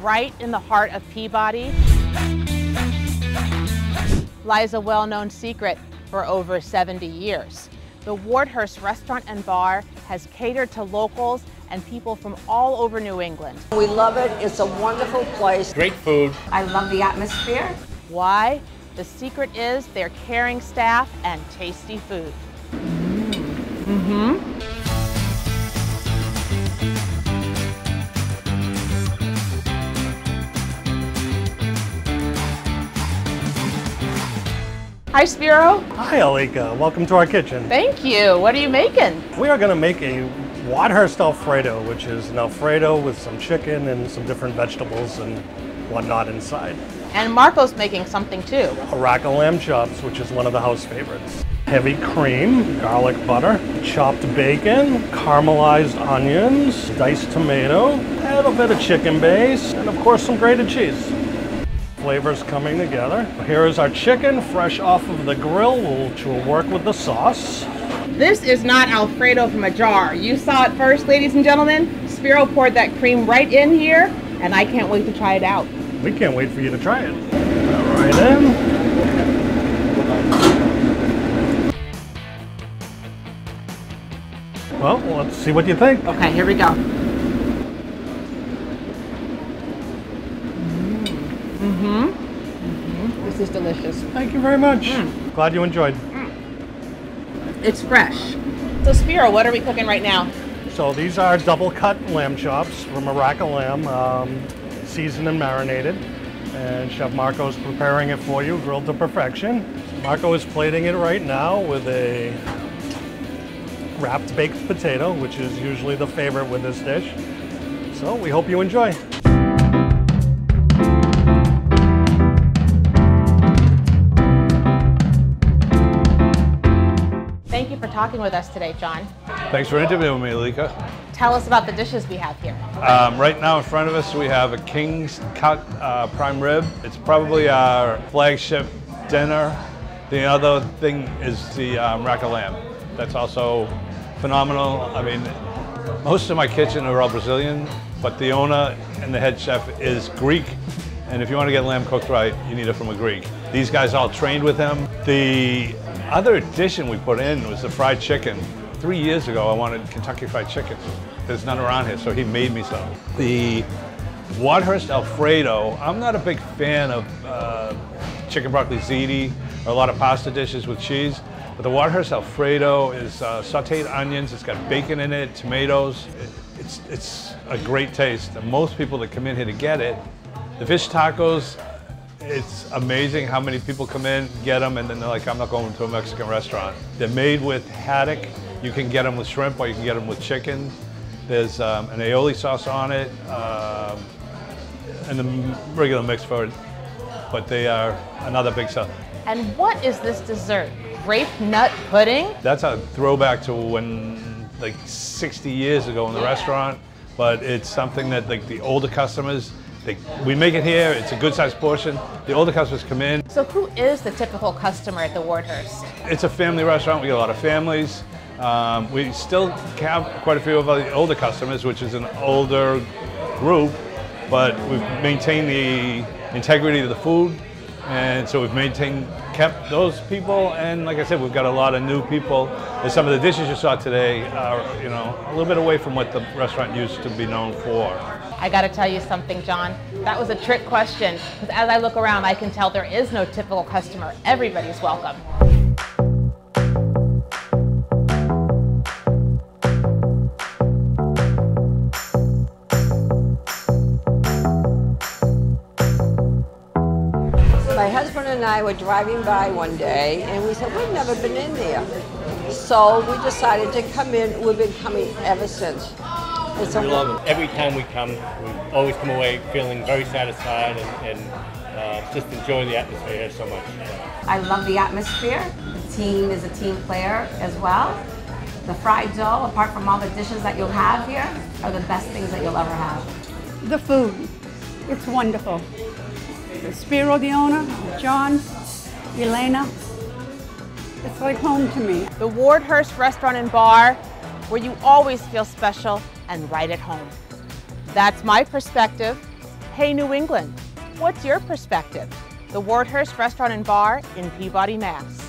right in the heart of Peabody lies a well-known secret for over 70 years. The Wardhurst restaurant and bar has catered to locals and people from all over New England. We love it. It's a wonderful place. Great food. I love the atmosphere. Why? The secret is their caring staff and tasty food. Hi, Spiro. Hi, Alika. Welcome to our kitchen. Thank you. What are you making? We are going to make a Wardhurst Alfredo, which is an Alfredo with some chicken and some different vegetables and whatnot inside. And Marco's making something too. A rack of lamb chops, which is one of the house favorites. Heavy cream, garlic butter, chopped bacon, caramelized onions, diced tomato, a little bit of chicken base, and of course some grated cheese. Flavors coming together. Here is our chicken, fresh off of the grill, which will work with the sauce. This is not Alfredo from a jar. You saw it first, ladies and gentlemen. Spiro poured that cream right in here, and I can't wait to try it out. We can't wait for you to try it. Right in. Well, let's see what you think. Okay, here we go. This is delicious. Thank you very much. Glad you enjoyed. It's fresh. So Spiro, what are we cooking right now? So these are double cut lamb chops from a rack of lamb, seasoned and marinated. And Chef Marco is preparing it for you, grilled to perfection. Marco is plating it right now with a wrapped baked potato, which is usually the favorite with this dish. So we hope you enjoy. Thank you for talking with us today, John. Thanks for interviewing me, Alika. Tell us about the dishes we have here. Right now in front of us we have a King's Cut prime rib. It's probably our flagship dinner. The other thing is the rack of lamb. That's also phenomenal. I mean, most of my kitchen are all Brazilian, but the owner and the head chef is Greek. And if you want to get lamb cooked right, you need it from a Greek. These guys all trained with him. The other addition we put in was the fried chicken. 3 years ago, I wanted Kentucky Fried Chicken. There's none around here, so he made me some. The Wardhurst Alfredo, I'm not a big fan of chicken broccoli ziti or a lot of pasta dishes with cheese, but the Wardhurst Alfredo is sauteed onions, it's got bacon in it, tomatoes. It's a great taste. And most people that come in here to get it, the fish tacos, it's amazing how many people come in, get them, and then they're like, I'm not going to a Mexican restaurant. They're made with haddock. You can get them with shrimp or you can get them with chicken. There's an aioli sauce on it and the regular mix for it, but they are another big seller. And what is this dessert? Grape nut pudding? That's a throwback to when, like 60 years ago in the restaurant, but it's something that like the older customers, we make it here, it's a good sized portion. The older customers come in. So who is the typical customer at the Wardhurst? It's a family restaurant, we get a lot of families. We still have quite a few of the older customers, which is an older group, but we've maintained the integrity of the food, and so we've kept those people, and like I said, we've got a lot of new people. And some of the dishes you saw today are, you know, a little bit away from what the restaurant used to be known for. I gotta tell you something, John. That was a trick question, because as I look around, I can tell there is no typical customer. Everybody's welcome. My husband and I were driving by one day and we said, we've never been in there. So we decided to come in. We've been coming ever since. We love it. Every time we come, we always come away feeling very satisfied and just enjoying the atmosphere here so much. I love the atmosphere. The team is a team player as well. The fried dough, apart from all the dishes that you'll have here, are the best things that you'll ever have. The food, it's wonderful. Spiro, the owner, John, Elena, it's like home to me. The Wardhurst Restaurant and Bar, where you always feel special and right at home. That's my perspective, Hey New England, what's your perspective? The Wardhurst Restaurant and Bar in Peabody, Mass.